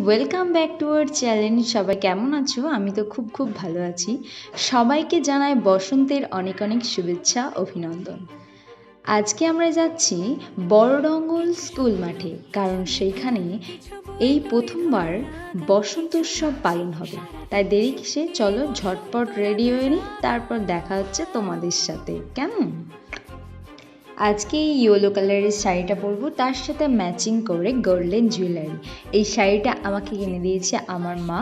Welcome back to our channel. সবাই কেমন আছো? আমি তো খুব ভালো আছি। সবাইকে জানাই বসন্তের অনেক অনেক শুভেচ্ছা, অভিনন্দন। আজকে আমরা যাচ্ছি বড়ডঙ্গল স্কুল মাঠে, কারণ সেইখানে এই প্রথমবার বসন্ত উৎসব পালন হবে। তাই দেরি কিসে, চলো ঝটপট রেডি হয়ে নিই, তারপর দেখা হচ্ছে তোমাদের সাথে। কেমন? আজকে এই ইয়েলো কালারের শাড়িটা পরবো, তার সাথে ম্যাচিং করে গোল্ডেন জুয়েলারি। এই শাড়িটা আমাকে কিনে দিয়েছে আমার মা।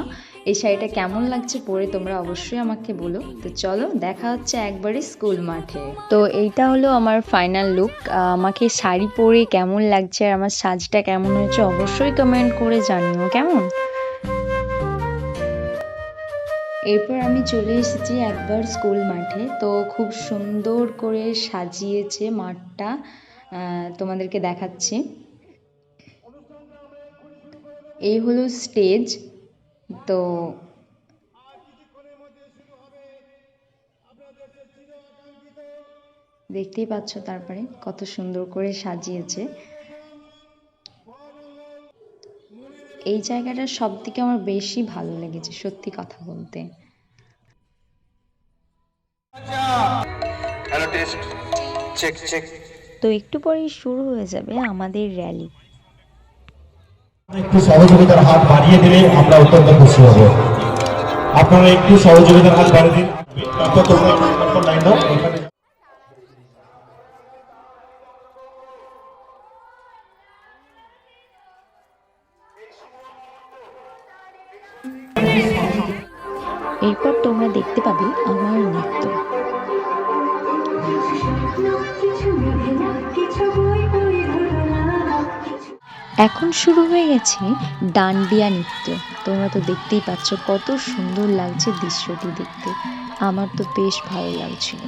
এই শাড়িটা কেমন লাগছে পরে তোমরা অবশ্যই আমাকে বলো। তো চলো দেখা হচ্ছে একবারে স্কুল মাঠে। তো এইটা হলো আমার ফাইনাল লুক। আমাকে শাড়ি পরে কেমন লাগছে আর আমার সাজটা কেমন হয়েছে অবশ্যই কমেন্ট করে জানিও। কেমন? এরপর আমি চলে এসেছি একবার স্কুল মাঠে। তো খুব সুন্দর করে সাজিয়েছে মাঠটা, তোমাদেরকে দেখাচ্ছি। এই হলো স্টেজ। তো দেখতেই পাচ্ছ তারপরে কত সুন্দর করে সাজিয়েছে। এই জায়গাটা সব থেকে আমার বেশি ভালো লেগেছে, সত্যি কথা বলতে। তো একটু পরেই শুরু হয়ে যাবে আমাদের র্যালি। একটু সহযোগিতার হাত বাড়িয়ে দিলে আমরা অত্যন্ত খুশি হব। আপনারা একটু সহযোগিতার হাত বাড়িয়ে দিন। এরপর তোমরা দেখতে পাবে আমার নৃত্য। এখন শুরু হয়ে গেছে ডান্ডিয়া নৃত্য। তোমরা তো দেখতেই পাচ্ছ কত সুন্দর লাগছে দৃশ্যটি দেখতে। আমার তো বেশ ভালো লাগছিল।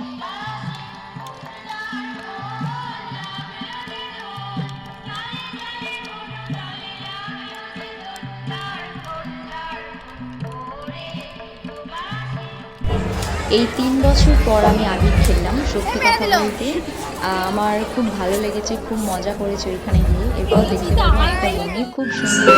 এই 3 বছর পর আমি আবির খেললাম। সত্যি কথা বলতে আমার খুব ভালো লেগেছে, খুব মজা করেছে ওইখানে গিয়ে। এরপর দেখতে পাবো একটা বনে খুব সুন্দর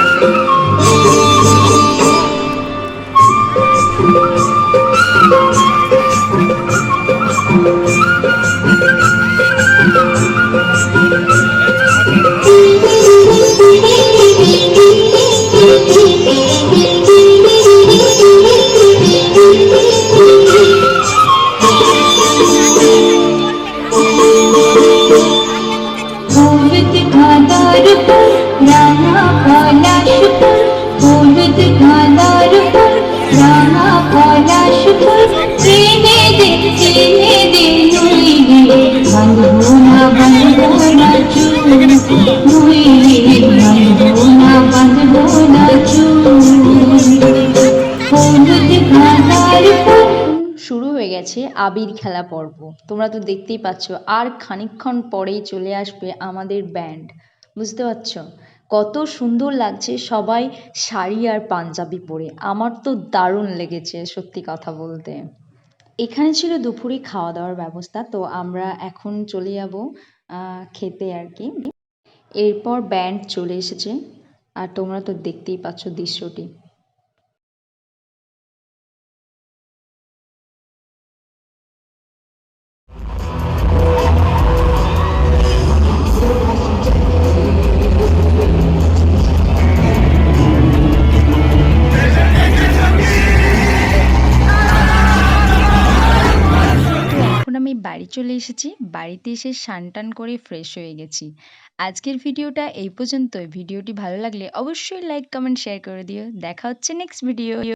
শুরু হয়ে গেছে আবির খেলা পর্ব। তোমরা তো দেখতেই পাচ্ছ, আর খানিকক্ষণ পরেই চলে আসবে আমাদের ব্যান্ড। বুঝতে পারছ কত সুন্দর লাগছে সবাই শাড়ি আর পাঞ্জাবি পরে। আমার তো দারুণ লেগেছে সত্যি কথা বলতে। এখানে ছিল দুপুরে খাওয়া দাওয়ার ব্যবস্থা। তো আমরা এখন চলে যাব খেতে আর কি। এরপর ব্যান্ড চলে এসেছে, আর তোমরা তো দেখতেই পাচ্ছ দৃশ্যটি। আমি বাড়ি চলে এসেছি। বাড়িতে এসে স্নান টান করে ফ্রেশ হয়ে গেছি। আজকের ভিডিওটা এই পর্যন্তই। ভিডিওটি ভালো লাগলে অবশ্যই লাইক কমেন্ট শেয়ার করে দিও। দেখা হচ্ছে নেক্সট ভিডিও।